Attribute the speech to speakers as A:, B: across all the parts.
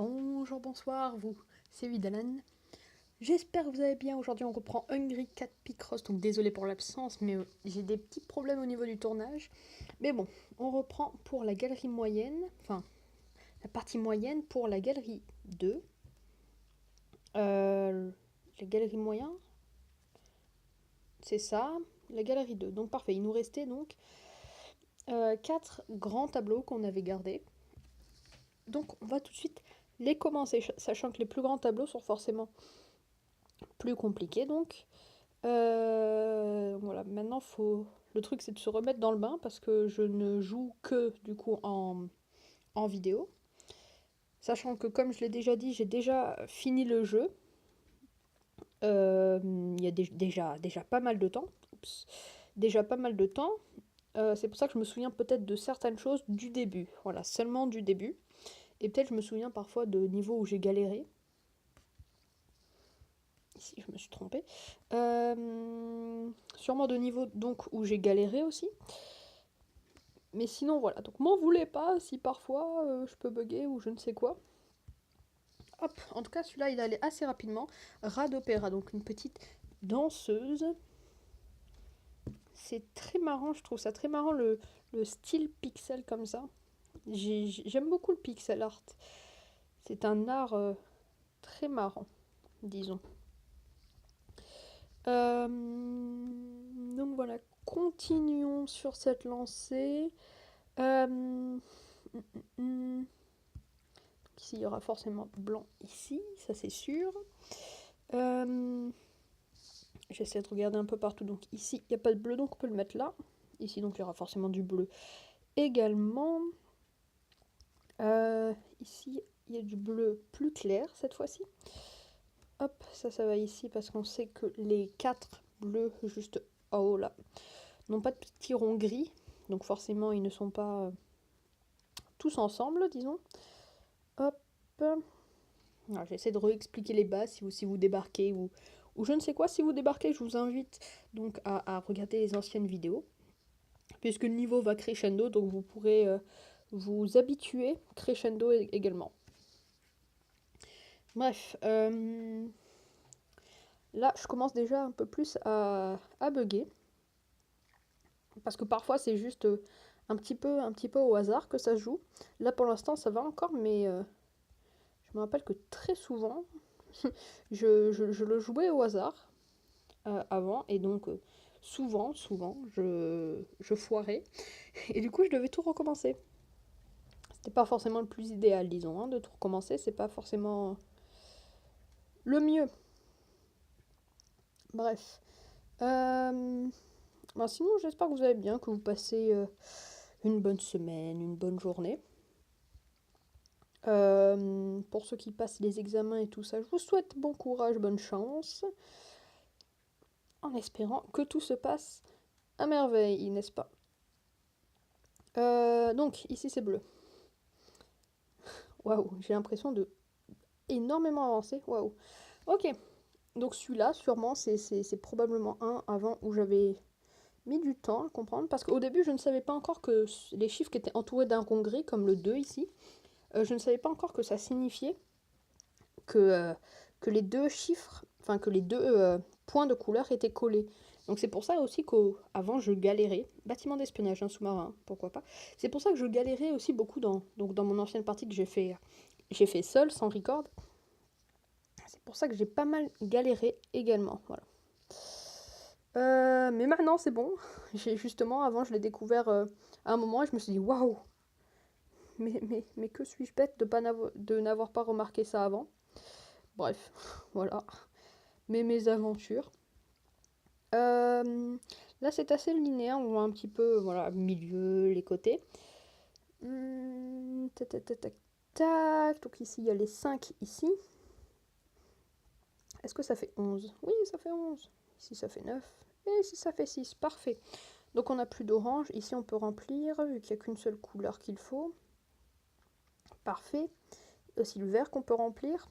A: Bonjour, bonsoir, c'est Vidalan. J'espère que vous allez bien. Aujourd'hui, on reprend Hungry Cat Picross. Donc, désolé pour l'absence, mais j'ai des petits problèmes au niveau du tournage. Mais bon, on reprend pour la galerie moyenne, enfin, la partie moyenne pour la galerie 2. La galerie moyenne, c'est ça, la galerie 2. Donc, parfait. Il nous restait donc 4 grands tableaux qu'on avait gardés. Donc, on va tout de suite les commencer, sachant que les plus grands tableaux sont forcément plus compliqués. Donc, voilà, maintenant le truc c'est de se remettre dans le bain parce que je ne joue que du coup en vidéo. Sachant que comme je l'ai déjà dit, j'ai déjà fini le jeu. Il y a déjà pas mal de temps. Oups. Déjà pas mal de temps. C'est pour ça que je me souviens peut-être de certaines choses du début. Voilà, seulement du début. Et peut-être je me souviens parfois de niveaux où j'ai galéré. Ici, je me suis trompée. Sûrement de niveaux donc où j'ai galéré aussi. Mais sinon, voilà. Donc, m'en voulez pas si parfois je peux bugger ou je ne sais quoi. Hop, en tout cas, celui-là, il allait assez rapidement. Rat d'opéra, donc une petite danseuse. C'est très marrant, je trouve ça très marrant le style pixel comme ça. J'aime beaucoup le pixel art. C'est un art très marrant, disons. Donc voilà, continuons sur cette lancée. Ici, il y aura forcément blanc ici, ça c'est sûr. J'essaie de regarder un peu partout. Donc ici, il n'y a pas de bleu, donc on peut le mettre là. Ici, donc il y aura forcément du bleu également. Ici, il y a du bleu plus clair cette fois-ci. Hop, ça va ici parce qu'on sait que les 4 bleus juste en haut là n'ont pas de petits ronds gris. Donc forcément, ils ne sont pas tous ensemble, disons. Hop. J'essaie de réexpliquer les bases si vous débarquez ou je ne sais quoi. Si vous débarquez, je vous invite donc à regarder les anciennes vidéos. Puisque le niveau va crescendo, donc vous pourrez vous habituer crescendo également. Bref, là je commence déjà un peu plus à bugger. Parce que parfois c'est juste un petit peu au hasard que ça se joue. Là pour l'instant ça va encore, mais je me rappelle que très souvent je le jouais au hasard avant, et donc souvent je foirais. Et du coup je devais tout recommencer. C'était pas forcément le plus idéal, disons, hein, de tout recommencer, c'est pas forcément le mieux. Bref. Sinon, j'espère que vous allez bien, que vous passez une bonne semaine, une bonne journée. Pour ceux qui passent les examens et tout ça, je vous souhaite bon courage, bonne chance, en espérant que tout se passe à merveille, n'est-ce pas? Donc, ici c'est bleu. Waouh, j'ai l'impression de énormément avancer. Waouh. Ok, donc celui-là, sûrement, c'est probablement un avant où j'avais mis du temps à comprendre. Parce qu'au début, je ne savais pas encore que les chiffres qui étaient entourés d'un rond gris, comme le 2 ici, je ne savais pas encore que ça signifiait que les deux chiffres, enfin que les deux points de couleur étaient collés. Donc c'est pour ça aussi qu'avant je galérais. Bâtiment d'espionnage, un sous-marin, pourquoi pas. C'est pour ça que je galérais aussi beaucoup dans mon ancienne partie que j'ai fait seule, sans record. C'est pour ça que j'ai pas mal galéré également. Voilà. Mais maintenant c'est bon. Justement, avant je l'ai découvert à un moment et je me suis dit waouh! Mais que suis-je bête de n'avoir pas remarqué ça avant. Bref, voilà. Mais mes aventures. Là c'est assez linéaire, on voit un petit peu, voilà, milieu, les côtés. Tac, tac, tac, tac, tac. Donc ici il y a les 5 ici. Est-ce que ça fait 11? Oui, ça fait 11. Ici ça fait 9. Et ici ça fait 6. Parfait. Donc on n'a plus d'orange. Ici on peut remplir, vu qu'il n'y a qu'une seule couleur qu'il faut. Parfait. Aussi le vert qu'on peut remplir.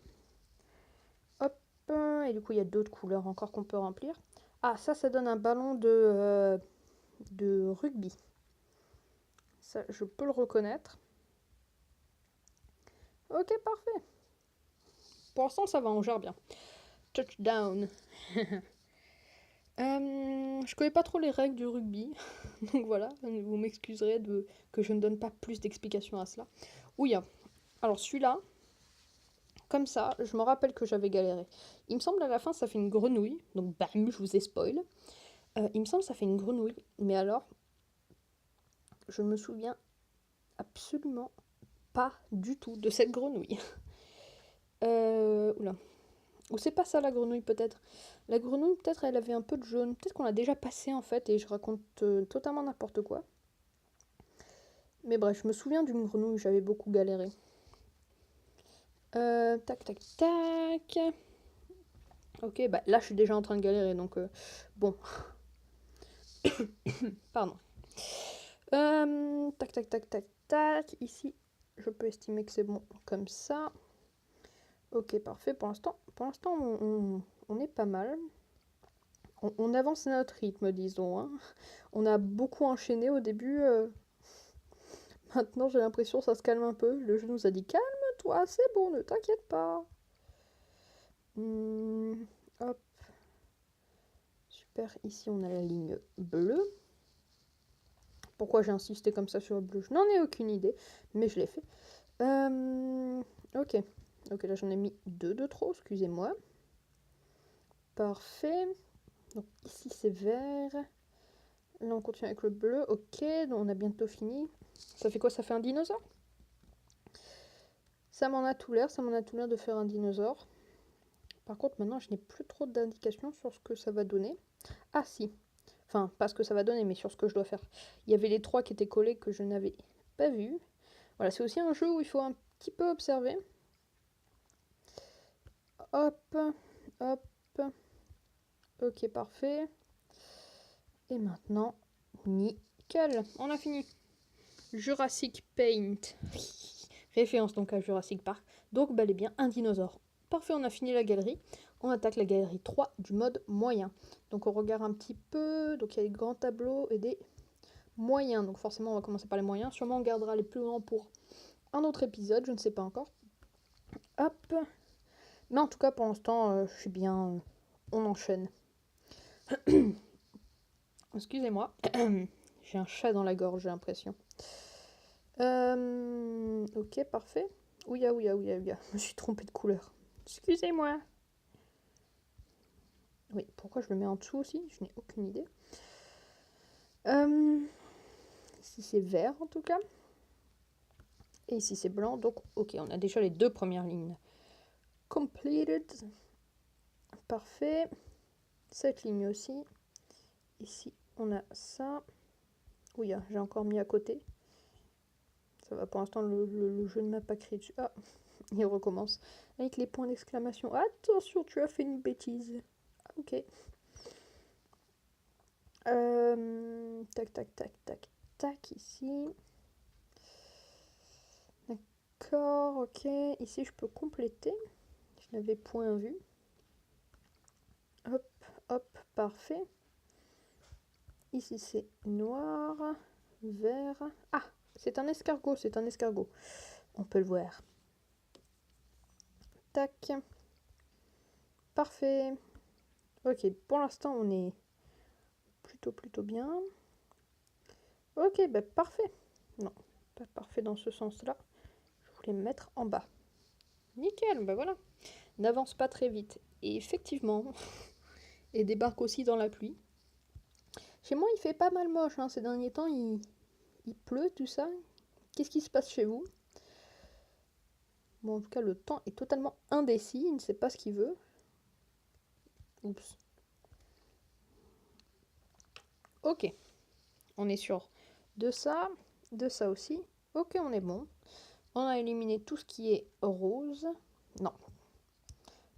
A: Hop. Et du coup il y a d'autres couleurs encore qu'on peut remplir. Ah, ça donne un ballon de rugby. Ça, je peux le reconnaître. Ok, parfait. Pour l'instant, ça va, on gère bien. Touchdown. Je connais pas trop les règles du rugby, donc voilà, vous m'excuserez que je ne donne pas plus d'explications à cela. Ouya, alors celui-là, comme ça, je me rappelle que j'avais galéré. Il me semble à la fin ça fait une grenouille, donc bam, je vous ai spoil. Il me semble ça fait une grenouille, mais alors, je me souviens absolument pas du tout de cette grenouille. Oula. Ou c'est pas ça la grenouille peut-être. La grenouille peut-être elle avait un peu de jaune. Peut-être qu'on l'a déjà passé en fait et je raconte totalement n'importe quoi. Mais bref, je me souviens d'une grenouille où j'avais beaucoup galéré. Tac tac tac. Ok, bah là je suis déjà en train de galérer donc bon. Pardon. Tac tac tac tac tac. Ici, je peux estimer que c'est bon comme ça. Ok, parfait. Pour l'instant, on est pas mal. On avance à notre rythme, disons. Hein. On a beaucoup enchaîné au début. Maintenant, j'ai l'impression que ça se calme un peu. Le jeu nous a dit calme-toi, c'est bon, ne t'inquiète pas. Hop. Super. Ici, on a la ligne bleue. Pourquoi j'ai insisté comme ça sur le bleu? Je n'en ai aucune idée, mais je l'ai fait. Ok. Ok, là j'en ai mis deux de trop, excusez-moi. Parfait. Donc ici c'est vert. Là on continue avec le bleu. Ok, donc on a bientôt fini. Ça fait quoi? Ça fait un dinosaure? Ça m'en a tout l'air, de faire un dinosaure. Par contre maintenant je n'ai plus trop d'indications sur ce que ça va donner. Ah si. Enfin, pas ce que ça va donner, mais sur ce que je dois faire. Il y avait les trois qui étaient collés que je n'avais pas vus. Voilà, c'est aussi un jeu où il faut un petit peu observer. Hop, hop. Ok, parfait. Et maintenant, nickel, on a fini. Jurassic Paint. Référence donc à Jurassic Park. Donc bel et bien un dinosaure. Parfait, on a fini la galerie. On attaque la galerie 3 du mode moyen. Donc on regarde un petit peu. Donc il y a des grands tableaux et des moyens. Donc forcément on va commencer par les moyens. Sûrement on gardera les plus grands pour un autre épisode, je ne sais pas encore. Hop. Mais en tout cas pour l'instant je suis bien. On enchaîne. Excusez-moi. J'ai un chat dans la gorge, j'ai l'impression. Ok, parfait. Ouya. Je me suis trompée de couleur. Excusez-moi. Oui, pourquoi je le mets en dessous aussi? Je n'ai aucune idée. Ici c'est vert en tout cas. Et ici c'est blanc. Donc ok, on a déjà les deux premières lignes. Completed. Parfait. Cette ligne aussi. Ici on a ça. Ouya, j'ai encore mis à côté. Ça va, pour l'instant le jeu ne m'a pas crié dessus. Ah, il recommence. Avec les points d'exclamation. Attention, tu as fait une bêtise. Ok. Tac, ici. D'accord, ok. Ici, je peux compléter. Je n'avais point vu. Hop, parfait. Ici, c'est noir, vert. Ah, c'est un escargot. On peut le voir. Tac. Parfait. Ok, pour l'instant, on est plutôt bien. Ok, bah parfait. Non, pas parfait dans ce sens-là. Je voulais me mettre en bas. Nickel, bah voilà. N'avance pas très vite. Et effectivement, et débarque aussi dans la pluie. Chez moi, il fait pas mal moche. Ces derniers temps, il pleut, tout ça. Qu'est-ce qui se passe chez vous? Bon, en tout cas, le temps est totalement indécis. Il ne sait pas ce qu'il veut. Oups. Ok. On est sûr de ça aussi. Ok, on est bon. On a éliminé tout ce qui est rose. Non.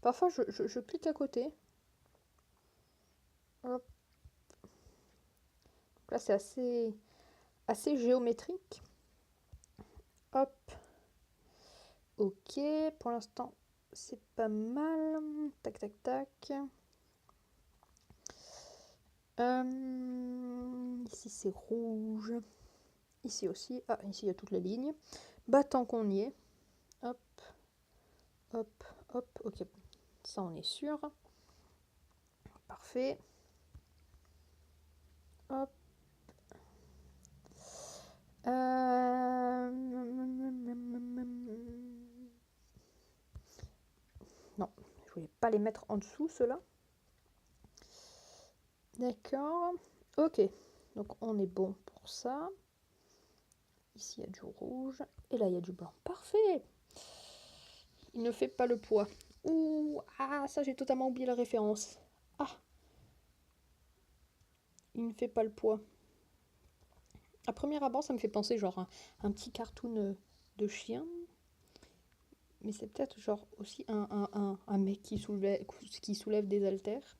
A: Parfois, je clique à côté. Hop. Donc là, c'est assez géométrique. Hop. Ok, pour l'instant, c'est pas mal. Tac. Ici, c'est rouge. Ici aussi. Ah, ici, il y a toutes les lignes. Bah, tant qu'on y est. Hop, hop, hop, ok. Ça, on est sûr. Parfait. Hop. Non, je voulais pas les mettre en dessous, ceux-là. D'accord. Ok, donc on est bon pour ça. Ici, il y a du rouge. Et là, il y a du blanc. Parfait. Il ne fait pas le poids. Ouh, ah, ça, j'ai totalement oublié la référence. Ah, il ne fait pas le poids. À premier abord, ça me fait penser genre un petit cartoon de chien. Mais c'est peut-être genre aussi un mec qui soulève des haltères.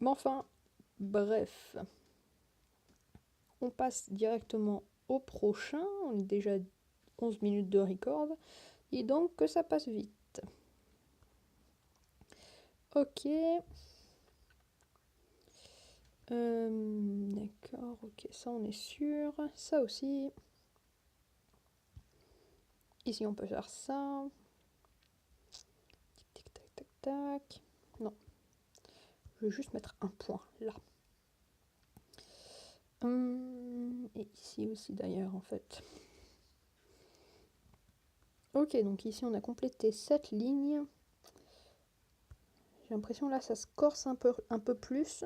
A: Mais enfin, bref. On passe directement au prochain. On est déjà 11 minutes de record. Et donc que ça passe vite. Ok. D'accord, ok, ça on est sûr. Ça aussi. Ici on peut faire ça. Tic tac tac tac. Non. Je vais juste mettre un point là. Et ici aussi d'ailleurs en fait. Ok, donc ici on a complété cette ligne. J'ai l'impression là ça se corse un peu plus.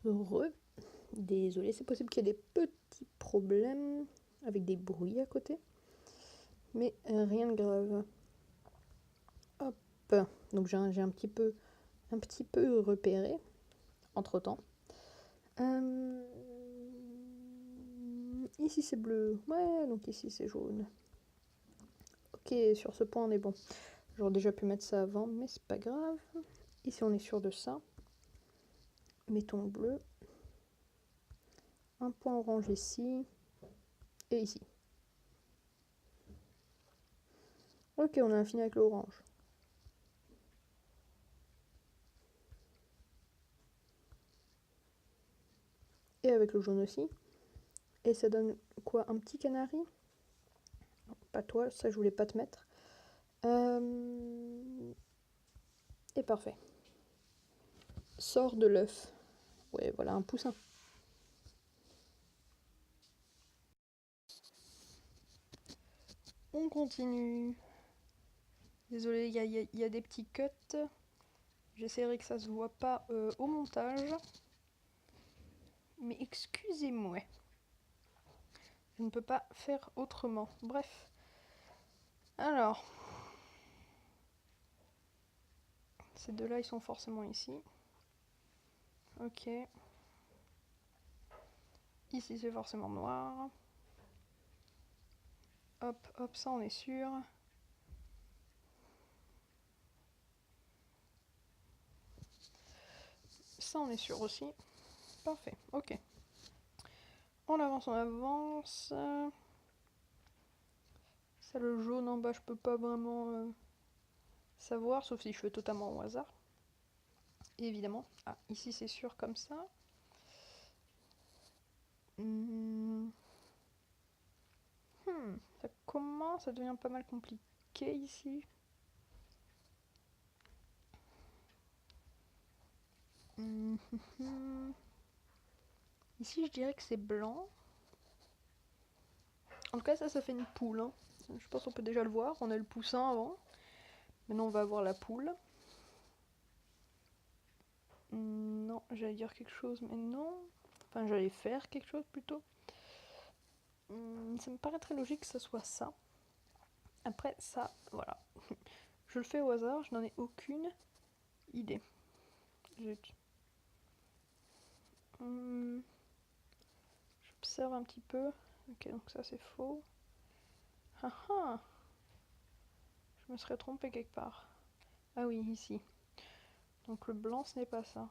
A: Heureux. Désolée, c'est possible qu'il y ait des petits problèmes avec des bruits à côté. Mais rien de grave. Hop. Donc j'ai un petit peu repéré entre temps. Ici c'est bleu. Ouais, donc ici c'est jaune. Ok, sur ce point on est bon. J'aurais déjà pu mettre ça avant, mais c'est pas grave. Ici on est sûr de ça. Mettons bleu. Un point orange ici. Et ici. Ok, on a fini avec l'orange. Et avec le jaune aussi. Et ça donne quoi? Un petit canari? Non, pas toi, ça je voulais pas te mettre. Et parfait. Sors de l'œuf. Ouais, voilà, un poussin. On continue. Désolée, il y a des petits cuts. J'essaierai que ça se voit pas au montage. Mais excusez-moi. Je ne peux pas faire autrement. Bref. Alors. Ces deux-là, ils sont forcément ici. Ok. Ici, c'est forcément noir. Hop, hop, ça, on est sûr. Ça, on est sûr aussi. Parfait, ok. On avance, on avance. Ça, le jaune en bas, je peux pas vraiment savoir, sauf si je fais totalement au hasard. Et évidemment, ah, ici c'est sûr comme ça. Ça commence, ça devient pas mal compliqué ici. Ici, je dirais que c'est blanc. En tout cas, ça fait une poule. Hein. Je pense qu'on peut déjà le voir. On a le poussin avant. Maintenant, on va avoir la poule. Non, j'allais dire quelque chose, mais non. Enfin, j'allais faire quelque chose plutôt. Ça me paraît très logique que ce soit ça. Après, ça, voilà. Je le fais au hasard, je n'en ai aucune idée. Zut. J'observe un petit peu. Ok, donc ça c'est faux. Ah ah! Je me serais trompée quelque part. Ah oui, ici. Donc le blanc, ce n'est pas ça.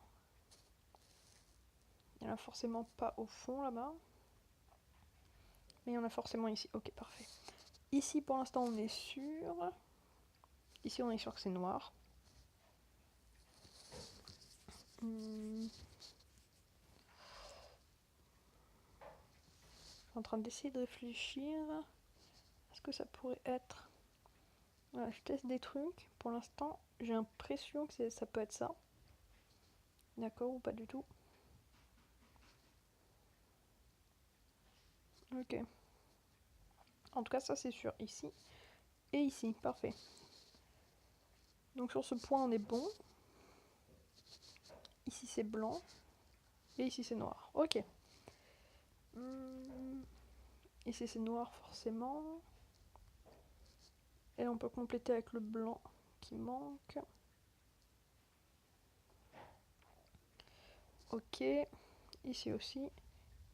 A: Il n'y en a forcément pas au fond là-bas. Mais il y en a forcément ici. Ok, parfait. Ici, pour l'instant, on est sûr. Ici, on est sûr que c'est noir. train d'essayer de réfléchir à ce que ça pourrait être. Voilà, je teste des trucs. Pour l'instant, j'ai l'impression que ça peut être ça. D'accord ou pas du tout? Ok. En tout cas, ça c'est sûr. Ici et ici. Parfait. Donc sur ce point, on est bon. Ici c'est blanc. Et ici c'est noir. Ok. Ici c'est noir forcément. Et là, on peut compléter avec le blanc qui manque. Ok. Ici aussi.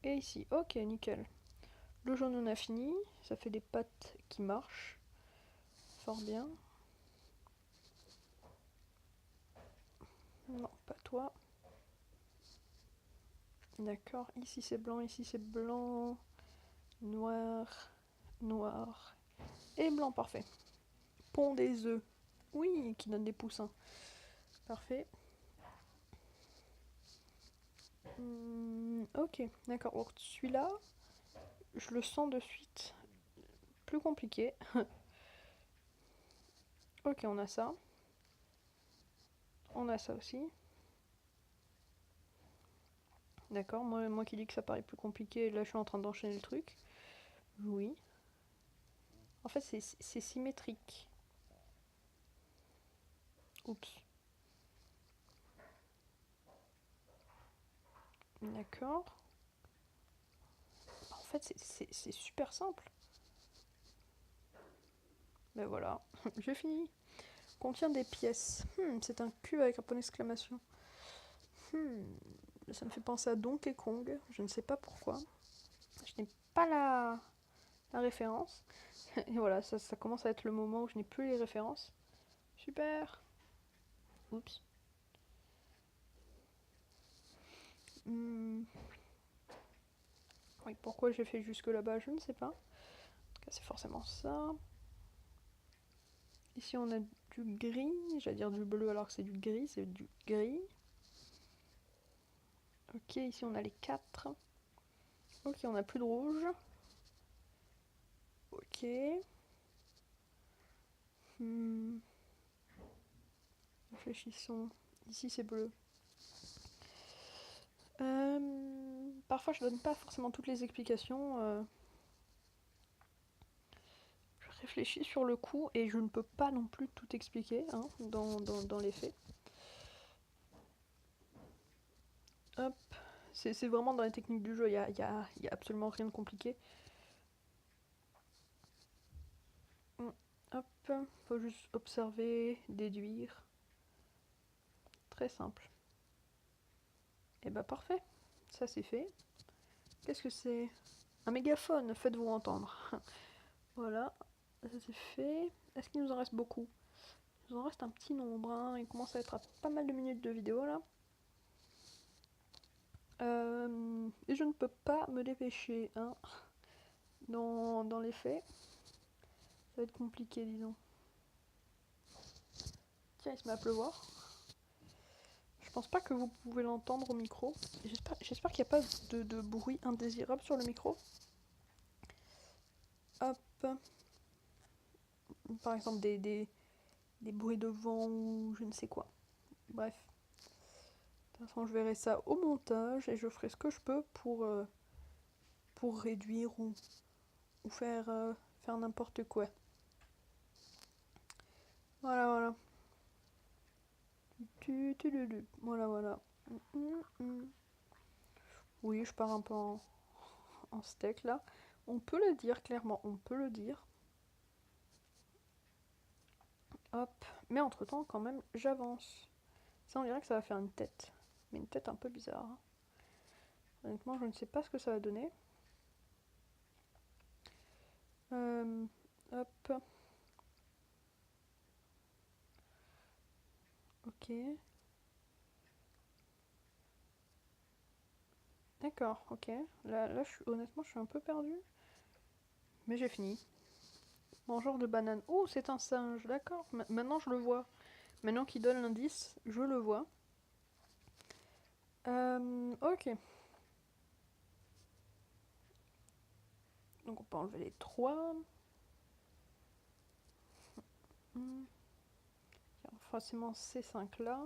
A: Et ici. Ok, nickel. Le jaune on a fini. Ça fait des pattes qui marchent. Fort bien. Non, pas toi. D'accord, ici c'est blanc, noir, noir et blanc, parfait. Pond des œufs, oui, qui donne des poussins. Parfait. Ok, d'accord. Donc celui-là, je le sens de suite plus compliqué. Ok, on a ça. On a ça aussi. D'accord, moi qui dis que ça paraît plus compliqué, là je suis en train d'enchaîner le truc. Oui. En fait, c'est symétrique. Oups. D'accord. En fait, c'est super simple. Ben voilà, j'ai fini. Contient des pièces. C'est un cube avec un point d'exclamation. Ça me fait penser à Donkey Kong. Je ne sais pas pourquoi. Je n'ai pas la référence. Et voilà, ça commence à être le moment où je n'ai plus les références. Super. Oups. Oui, pourquoi j'ai fait jusque là-bas, je ne sais pas. En tout cas, c'est forcément ça. Ici, on a du gris. J'allais dire du bleu alors que c'est du gris. C'est du gris. Ok, ici, on a les 4. Ok, on n'a plus de rouge. Ok. Réfléchissons. Ici, c'est bleu. Parfois, je donne pas forcément toutes les explications. Je réfléchis sur le coup et je ne peux pas non plus tout expliquer hein, dans les faits. Hop, c'est vraiment dans les techniques du jeu, il y a absolument rien de compliqué. Hop, faut juste observer, déduire. Très simple. Et bah parfait, ça c'est fait. Qu'est-ce que c'est? Un mégaphone, faites-vous entendre. Voilà, ça c'est fait. Est-ce qu'il nous en reste beaucoup? Il nous en reste un petit nombre, hein. Il commence à être à pas mal de minutes de vidéo là. Et je ne peux pas me dépêcher hein, dans les faits. Ça va être compliqué, disons. Tiens, il se met à pleuvoir. Je pense pas que vous pouvez l'entendre au micro. J'espère qu'il n'y a pas de bruit indésirable sur le micro. Hop. Par exemple des bruits de vent ou je ne sais quoi. Bref. De toute façon, je verrai ça au montage et je ferai ce que je peux pour réduire ou faire n'importe quoi. Voilà, voilà. Voilà, voilà. Oui, je pars un peu en steak là. On peut le dire, clairement, on peut le dire. Hop. Mais entre temps, quand même, j'avance. Ça, on dirait que ça va faire une tête. Mais une tête un peu bizarre. Honnêtement, je ne sais pas ce que ça va donner. Hop. Ok. D'accord, ok. Là honnêtement, je suis un peu perdue. Mais j'ai fini. Mangeur de banane. Oh, c'est un singe, d'accord. Maintenant, je le vois. Maintenant qu'il donne l'indice, je le vois. Ok. Donc on peut enlever les 3. Forcément ces 5 là.